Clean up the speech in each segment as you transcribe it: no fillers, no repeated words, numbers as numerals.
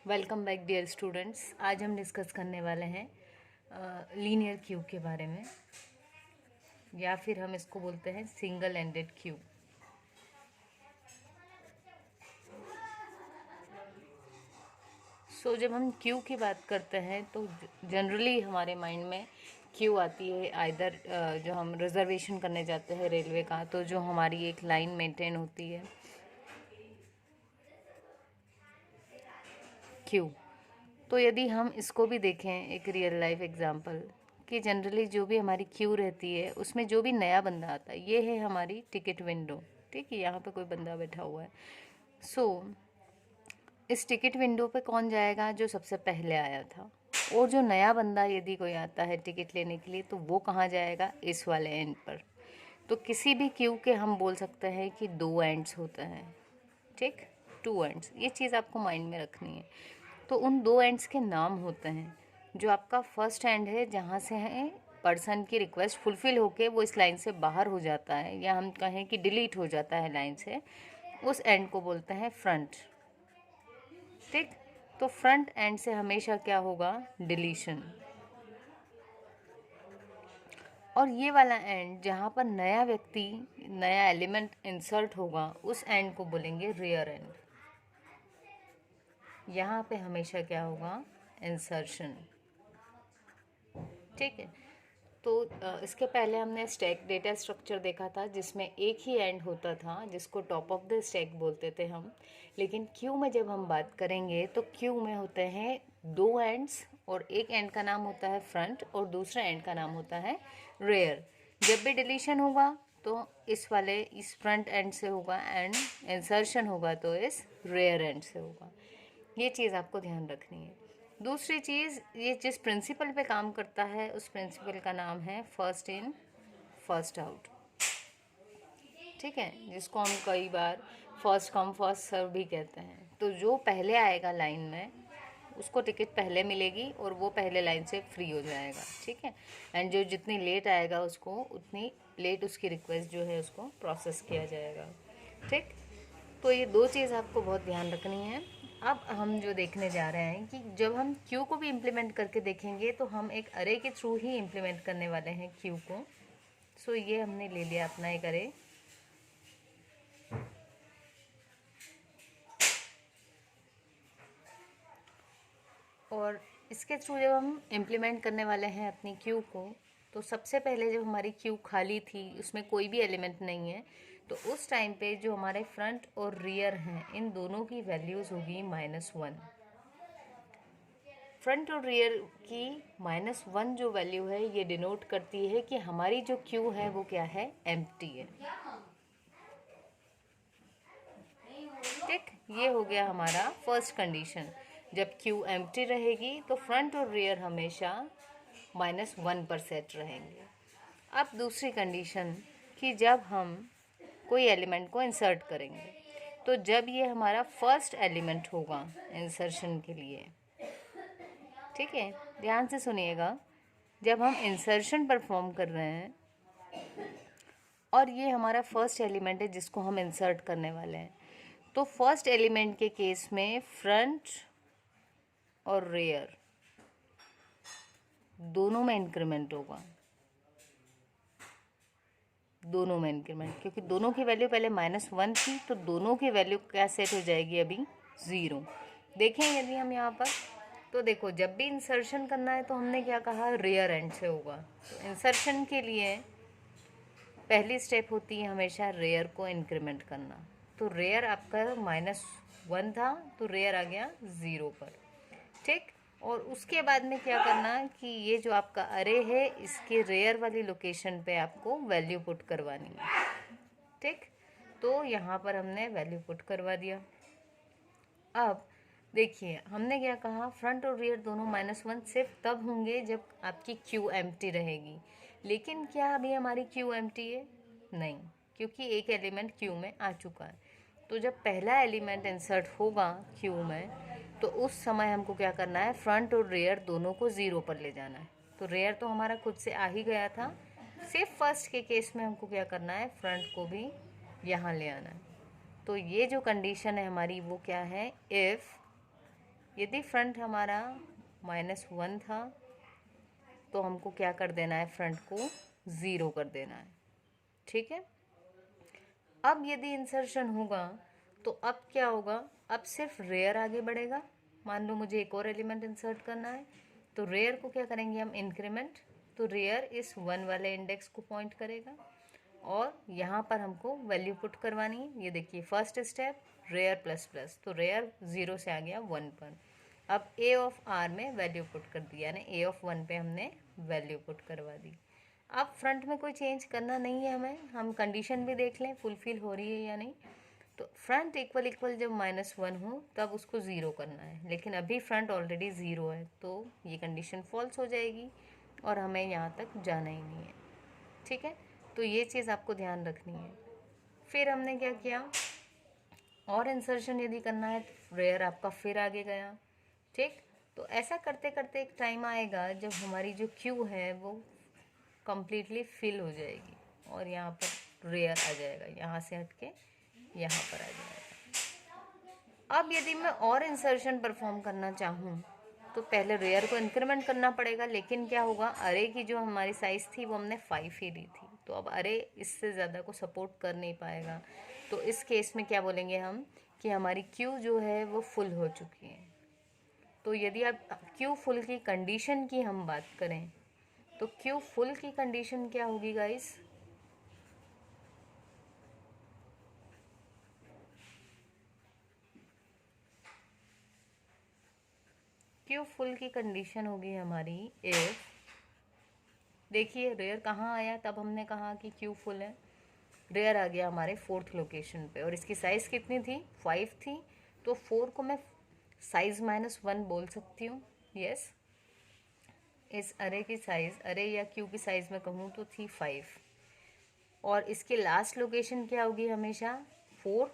Welcome back dear students. आज हम discuss करने वाले हैं लीनियर क्यूब के बारे में, या फिर हम इसको बोलते हैं सिंगल एंडेड क्यूब। जब हम क्यू की बात करते हैं तो जनरली हमारे माइंड में क्यू आती है आइदर जो हम रिजर्वेशन करने जाते हैं रेलवे का, तो जो हमारी एक लाइन मेंटेन होती है क्यू। तो यदि हम इसको भी देखें एक रियल लाइफ एग्जांपल कि जनरली जो भी हमारी क्यू रहती है उसमें जो भी नया बंदा आता है, ये है हमारी टिकट विंडो। ठीक है, यहाँ पे कोई बंदा बैठा हुआ है। सो इस टिकट विंडो पे कौन जाएगा? जो सबसे पहले आया था। और जो नया बंदा यदि कोई आता है टिकट लेने के लिए, तो वो कहाँ जाएगा? इस वाले एंड पर। तो किसी भी क्यू के हम बोल सकते हैं कि दो एंड्स होते हैं। ठीक, टू एंड्स, ये चीज़ आपको माइंड में रखनी है। तो उन दो एंड्स के नाम होते हैं। जो आपका फर्स्ट एंड है, जहाँ से है पर्सन की रिक्वेस्ट फुलफिल होके वो इस लाइन से बाहर हो जाता है, या हम कहें कि डिलीट हो जाता है लाइन से, उस एंड को बोलते हैं फ्रंट। ठीक, तो फ्रंट एंड से हमेशा क्या होगा? डिलीशन। और ये वाला एंड जहाँ पर नया व्यक्ति, नया एलिमेंट इंसर्ट होगा, उस एंड को बोलेंगे रियर एंड। यहाँ पे हमेशा क्या होगा? इंसर्शन। ठीक है, तो इसके पहले हमने स्टैक डेटा स्ट्रक्चर देखा था जिसमें एक ही एंड होता था जिसको टॉप ऑफ द स्टैक बोलते थे हम। लेकिन क्यू में जब हम बात करेंगे तो क्यू में होते हैं दो एंड्स, और एक एंड का नाम होता है फ्रंट और दूसरा एंड का नाम होता है रेयर। जब भी डिलीशन होगा तो इस फ्रंट एंड से होगा, एंड इंसर्शन होगा तो इस रेयर एंड से होगा। ये चीज़ आपको ध्यान रखनी है। दूसरी चीज़, ये जिस प्रिंसिपल पे काम करता है उस प्रिंसिपल का नाम है फर्स्ट इन फर्स्ट आउट। ठीक है, जिसको हम कई बार फर्स्ट कम फर्स्ट सर्व भी कहते हैं। तो जो पहले आएगा लाइन में उसको टिकट पहले मिलेगी और वो पहले लाइन से फ्री हो जाएगा। ठीक है, एंड जो जितनी लेट आएगा उसको उतनी लेट उसकी रिक्वेस्ट जो है उसको प्रोसेस किया जाएगा। ठीक, तो ये दो चीज़ आपको बहुत ध्यान रखनी है। अब हम जो देखने जा रहे हैं कि जब हम क्यू को भी इम्प्लीमेंट करके देखेंगे तो हम एक अरे के थ्रू ही इम्प्लीमेंट करने वाले हैं क्यू को। सो ये हमने ले लिया अपना एक अरे। और इसके थ्रू जब हम इम्प्लीमेंट करने वाले हैं अपनी क्यू को, तो सबसे पहले जब हमारी क्यू खाली थी, उसमें कोई भी एलिमेंट नहीं है, तो उस टाइम पे जो हमारे फ्रंट और रियर हैं इन दोनों की वैल्यूज़ होगी -1। फ्रंट और रियर की -1 जो वैल्यू है ये डिनोट करती है कि हमारी जो क्यू है वो क्या है? एम्प्टी है। ठीक, ये हो गया हमारा फर्स्ट कंडीशन। जब क्यू एम्प्टी रहेगी तो फ्रंट और रियर हमेशा -1 पर सेट रहेंगे। अब दूसरी कंडीशन कि जब हम कोई एलिमेंट को इंसर्ट करेंगे, तो जब ये हमारा फर्स्ट एलिमेंट होगा इंसर्शन के लिए, ठीक है, ध्यान से सुनिएगा, जब हम इंसर्शन परफॉर्म कर रहे हैं और ये हमारा फर्स्ट एलिमेंट है जिसको हम इंसर्ट करने वाले हैं, तो फर्स्ट एलिमेंट के केस में फ्रंट और रेयर दोनों में इंक्रीमेंट होगा, दोनों में इंक्रीमेंट, क्योंकि दोनों की वैल्यू पहले -1 थी, तो दोनों की वैल्यू क्या सेट हो जाएगी? अभी 0। देखें यदि हम यहाँ पर, तो देखो जब भी इंसर्शन करना है तो हमने क्या कहा? रेयर एंड से होगा। तो इंसर्शन के लिए पहली स्टेप होती है हमेशा रेयर को इंक्रीमेंट करना। तो रेयर आपका -1 था तो रेयर आ गया 0 पर। ठीक, और उसके बाद में क्या करना कि ये जो आपका अरे है इसके रेयर वाली लोकेशन पे आपको वैल्यू पुट करवानी है। ठीक, तो यहाँ पर हमने वैल्यू पुट करवा दिया। अब देखिए हमने क्या कहा? फ्रंट और रियर दोनों -1 सिर्फ तब होंगे जब आपकी क्यू एम्प्टी रहेगी। लेकिन क्या अभी हमारी क्यू एम्प्टी है? नहीं, क्योंकि एक एलिमेंट क्यू में आ चुका है। तो जब पहला एलिमेंट इंसर्ट होगा क्यू में, तो उस समय हमको क्या करना है? फ्रंट और रियर दोनों को 0 पर ले जाना है। तो रेयर तो हमारा खुद से आ ही गया था, सिर्फ फर्स्ट के केस में हमको क्या करना है? फ्रंट को भी यहाँ ले आना है। तो ये जो कंडीशन है हमारी वो क्या है? इफ़ यदि फ्रंट हमारा -1 था तो हमको क्या कर देना है, फ्रंट को 0 कर देना है। ठीक है। अब यदि इंसर्शन होगा तो अब क्या होगा, अब सिर्फ रेयर आगे बढ़ेगा। मान लो मुझे एक और एलिमेंट इंसर्ट करना है, तो रेयर को क्या करेंगे हम, इंक्रीमेंट। तो रेयर इस 1 वाले इंडेक्स को पॉइंट करेगा और यहाँ पर हमको वैल्यू पुट करवानी है। ये देखिए first step rear plus plus, तो रेयर 0 से आ गया 1 पर। अब ए ऑफ आर में वैल्यू पुट कर दिया, यानी ए ऑफ 1 पे हमने वैल्यू पुट करवा दी। अब फ्रंट में कोई चेंज करना नहीं है हमें, हम कंडीशन भी देख लें फुलफिल हो रही है या नहीं। तो फ्रंट इक्वल इक्वल जब -1 हो तब उसको 0 करना है, लेकिन अभी फ्रंट ऑलरेडी 0 है तो ये कंडीशन फॉल्स हो जाएगी और हमें यहाँ तक जाना ही नहीं है। ठीक है, तो ये चीज़ आपको ध्यान रखनी है। फिर हमने क्या किया, और इंसर्शन यदि करना है तो रेयर आपका फिर आगे गया। ठीक, तो ऐसा करते करते एक टाइम आएगा जब हमारी जो क्यू है वो कम्प्लीटली फिल हो जाएगी और यहाँ पर रेयर आ जाएगा, यहाँ से हट के यहाँ पर आ जाएगा। अब यदि मैं और इंसर्शन परफॉर्म करना चाहूँ तो पहले रेयर को इंक्रीमेंट करना पड़ेगा, लेकिन क्या होगा, अरे की जो हमारी साइज़ थी वो हमने 5 ही दी थी, तो अब अरे इससे ज़्यादा को सपोर्ट कर नहीं पाएगा। तो इस केस में क्या बोलेंगे हम कि हमारी क्यू जो है वो फुल हो चुकी है। तो यदि आप क्यू फुल की कंडीशन की हम बात करें तो क्यू फुल की कंडीशन क्या होगी गाइस, क्यू फुल की कंडीशन होगी हमारी इफ, देखिए रेयर कहाँ आया, तब हमने कहा कि क्यू फुल है। रेयर आ गया हमारे 4th लोकेशन पे और इसकी साइज़ कितनी थी, 5 थी, तो 4 को मैं साइज़ -1 बोल सकती हूँ। यस, इस अरे की साइज़, अरे या क्यू की साइज़ में कहूँ तो थी 5 और इसकी लास्ट लोकेशन क्या होगी, हमेशा 4,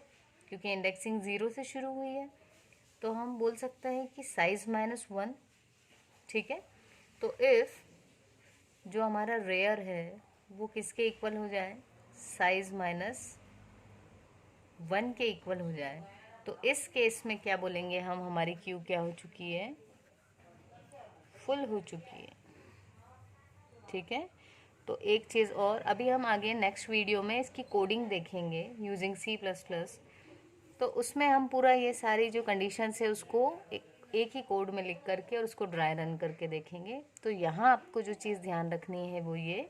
क्योंकि इंडेक्सिंग 0 से शुरू हुई है, तो हम बोल सकते हैं कि साइज़ -1। ठीक है, तो इफ़ जो हमारा रेयर है वो किसके इक्वल हो जाए, साइज़ -1 के इक्वल हो जाए, तो इस केस में क्या बोलेंगे हम, हमारी क्यू क्या हो चुकी है, फुल हो चुकी है। ठीक है, तो एक चीज़ और, अभी हम आगे नेक्स्ट वीडियो में इसकी कोडिंग देखेंगे यूजिंग C++, तो उसमें हम पूरा ये सारी जो कंडीशंस है उसको एक ही कोड में लिख करके और उसको ड्राई रन करके देखेंगे। तो यहाँ आपको जो चीज़ ध्यान रखनी है वो ये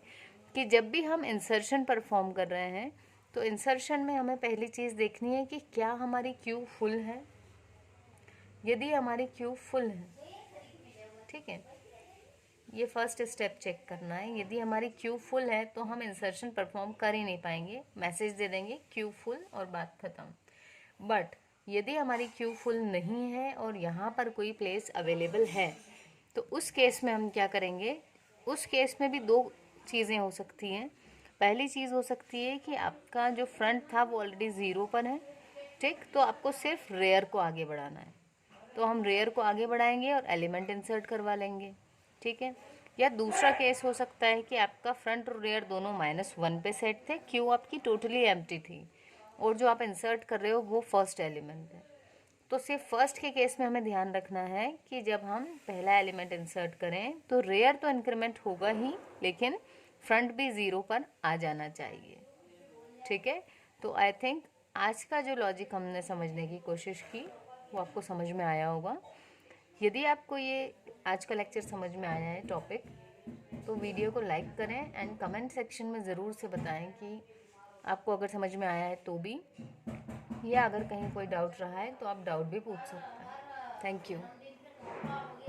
कि जब भी हम इंसर्शन परफॉर्म कर रहे हैं तो इंसर्शन में हमें पहली चीज़ देखनी है कि क्या हमारी क्यू फुल है। यदि हमारी क्यू फुल है, ठीक है, ये फर्स्ट स्टेप चेक करना है। यदि हमारी क्यू फुल है तो हम इंसर्शन परफॉर्म कर ही नहीं पाएंगे, मैसेज दे देंगे क्यू फुल और बात ख़त्म। बट यदि हमारी क्यू फुल नहीं है और यहाँ पर कोई प्लेस अवेलेबल है तो उस केस में हम क्या करेंगे, उस केस में भी दो चीज़ें हो सकती हैं। पहली चीज़ हो सकती है कि आपका जो फ्रंट था वो ऑलरेडी 0 पर है, ठीक, तो आपको सिर्फ रेयर को आगे बढ़ाना है, तो हम रेयर को आगे बढ़ाएंगे और एलिमेंट इंसर्ट करवा लेंगे। ठीक है, या दूसरा केस हो सकता है कि आपका फ्रंट और रेयर दोनों -1 पे सेट थे, क्यू आपकी टोटली एम्प्टी थी और जो आप इंसर्ट कर रहे हो वो फर्स्ट एलिमेंट है। तो सिर्फ फर्स्ट के केस में हमें ध्यान रखना है कि जब हम पहला एलिमेंट इंसर्ट करें तो रेयर तो इंक्रीमेंट होगा ही, लेकिन फ्रंट भी 0 पर आ जाना चाहिए। ठीक है, तो आई थिंक आज का जो लॉजिक हमने समझने की कोशिश की वो आपको समझ में आया होगा। यदि आपको ये आज का लेक्चर समझ में आया है टॉपिक, तो वीडियो को लाइक करें एंड कमेंट सेक्शन में ज़रूर से बताएं कि आपको अगर समझ में आया है तो भी, या अगर कहीं कोई डाउट रहा है तो आप डाउट भी पूछ सकते हैं। Thank you.